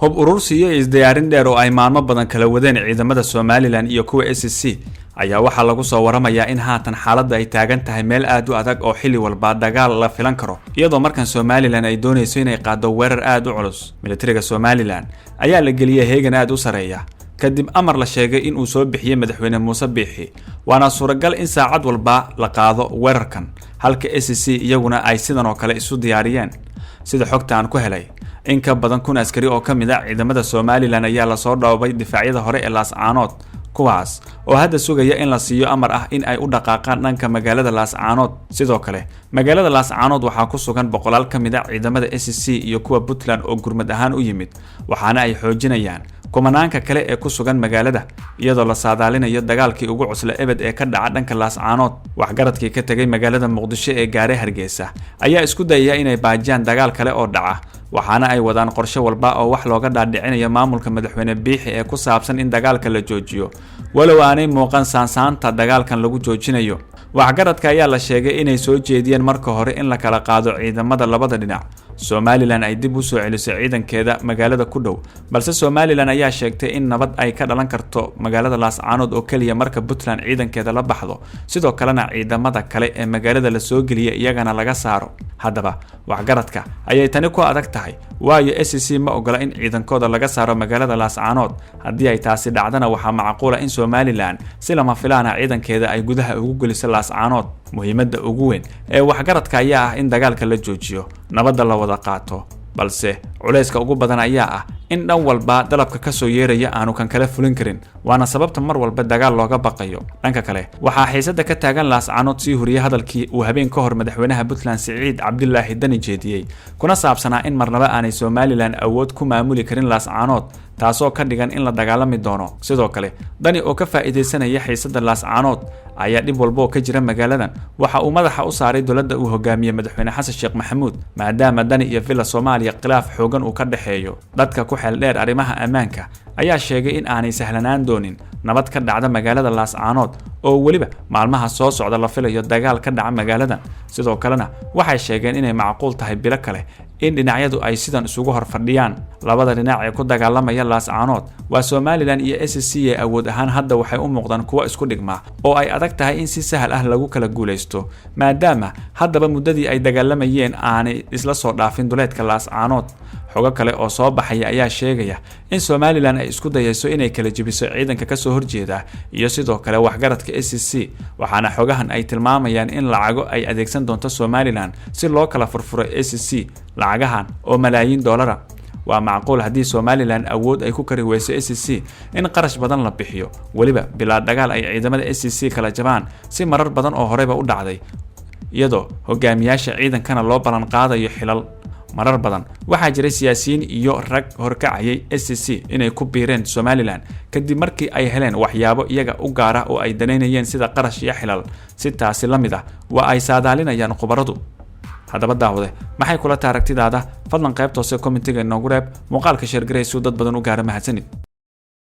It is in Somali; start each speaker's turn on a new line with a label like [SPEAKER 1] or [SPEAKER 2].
[SPEAKER 1] hub urursiyo isdiyaarin dheer oo ay maalmo badan kala wadeen ciidamada Somaliland iyo kuwa SSC ayaa waxa lagu soo waramayaa in haatan xaaladda ay taagan tahay meel aad u adag oo xilli walba dagaal la filan karo iyadoo markan Somaliland ay doonayso inay qaado weerar aad u culus. Militariga Somaliland ayaa la geliyay heegan aad u sareeya kadib amar la sheegay in uu soo bixiyay madaxweyne Muuse Biixi waana suuragal in saacad walba la qaado weerarkan halka SSC iyaguna ay sidan oo kale isu diyaariyeen. sida xogta aan ku helay in ka badan 1000 askari oo kamid ah ciidamada Somaliland ayaa la soo dhaaway difaacyada hore ee Laascaanood kuwaas oo hadda sugaya in la siiyo amar ah in ay u dhaqaaqaan dhanka magaalada Laascaanood. sidoo kale magaalada Laascaanood waxaa ku sugan boqolaal kamid ah ciidamada SSC iyo kuwa Puntland oo gurmad ahaan u yimid waxaana ay xoojinayaan kumanaanka kale ee ku sugan magaalada iyadoo la saadaalinayo dagaalkii ugu cusla ebed ee ka dhaca dhanka Laascaanood. waxgaradkii ka tagay magaalada Muqdisho ee gaaray Hargeysa ayaa isku dayaya inay baajiyaan dagaal kale oo dhaca waxaana ay wadaan qorshe walba oo wax looga dhaadhicinayo maamulka madaxweyne Biixi ee ku saabsan in dagaalka la joojiyo walow aanay muuqan saansaanta dagaalkan lagu joojinayo. waxgaradka ayaa la sheegay inay soo jeediyeen marka hore in la kala qaado ciidamada labada dhinac Somaliland ay dib u soo celisay ciidankeeda magaalada ku dhow balse Somaliland ayaa sheegtay in nabad ay ka dhalan karto magaalada Laascaanood oo kaliya marka Puntland ciidankeeda la baxdo sidoo kalena ciidamada kale ee magaalada la soo geliyay iyagana laga saaro. haddaba waxgaradka ayay tani ku adag tahay waayo SSC ma ogola in ciidankooda laga saaro magaalada Laascaanood. haddii ay taasi dhacdana waxaa macquul ah in Somaliland si lama filaan ah ciidankeeda ay gudaha ugu geliso Laascaanood. muhiimadda ugu weyn ee waxgaradka ayaa ah in dagaalka la joojiyo nabadda la wada qaato balse culayska ugu badan ayaa ah in dhan walba dalabka ka soo yeeraya aanu kan kala fulin karin waana sababta mar walba dagaal looga baqayo. dhanka kale waxaa xiisada ka taagan Laascaanood sii huriyay hadalkii uu habeen ka hor madaxweynaha Puntland Siciid Cabdilaahi Dani jeediyay kuna saabsanaa in marnaba aanay Somaliland awood ku maamuli karin Laascaanood taasoo ka dhigan in la dagaalami doono. sidoo kale Dani oo ka faa'iideysanaya xiisada Laascaanood ayaa dib walba ka jira magaaladan waxa uu madaxa u saaray dowladda uu hogaamiyay madaxweyne Xasan Sheekh Maxamuud maadaama Dani iyo Villa Soomaaliya khilaaf xoogan uu ka dhaxeeyo. dadka ku xeel dheer arrimaha ammaanka ayaa sheegay in aanay sahlanaan doonin nabad ka dhacda magaalada Laascaanood oo waliba maalmaha soo socda la filayo dagaal ka dhaca magaaladan. sidoo kalena waxay sheegeen inay macquul tahay bilo kale in dhinacyadu ay sidan isugu hor fadhiyaan. labada dhinac ee ku dagaalamaya Laascaanood waa Somaliland iyo SSC ee awood ahaan hadda waxay u muuqdaan kuwa isku dhigma oo ay adag tahay in si sahal ah lagu kala guuleysto maadaama haddaba muddadii ay dagaalamayeen aanay isla soo dhaafin duleedka Laascaanood. xogo kale oo soo baxaya ayaa sheegaya in Somaliland ay isku dayayso inay kala jibiso ciidanka ka soo horjeeda iyo sidoo kale waxgaradka SSC waxaana xogahan ay tilmaamayaan in lacago ay adeegsan doonto Somaliland si loo kala furfuro SSC lacagahan oo malaayiin dollar waa macquul haddii Somaliland awood ay ku kari weyso SSC in qarash badan la bixiyo waliba bilaa dagaal ay ciidamada SSC kala jabaan si marar badan oo horeba u dhacday iyadoo hogaamiyaasha ciidankana loo balan qaadayo xilal. marar badan waxaa jiray siyaasiyiin iyo rag horkacayay SSC inay ku biireen Somaliland kadib markii ay heleen waxyaabo iyaga u gaar ah oo ay daneynayeen sida qarash iyo xilal. si taasi la mid ah waa ay saadaalinayaan khubaradu. haddaba daawade maxay kula tahay aragtidaada fadlan qaybta hoose commentiga inoogu reeb muuqaalka share gareyso dad badan u gaara mahadsanid.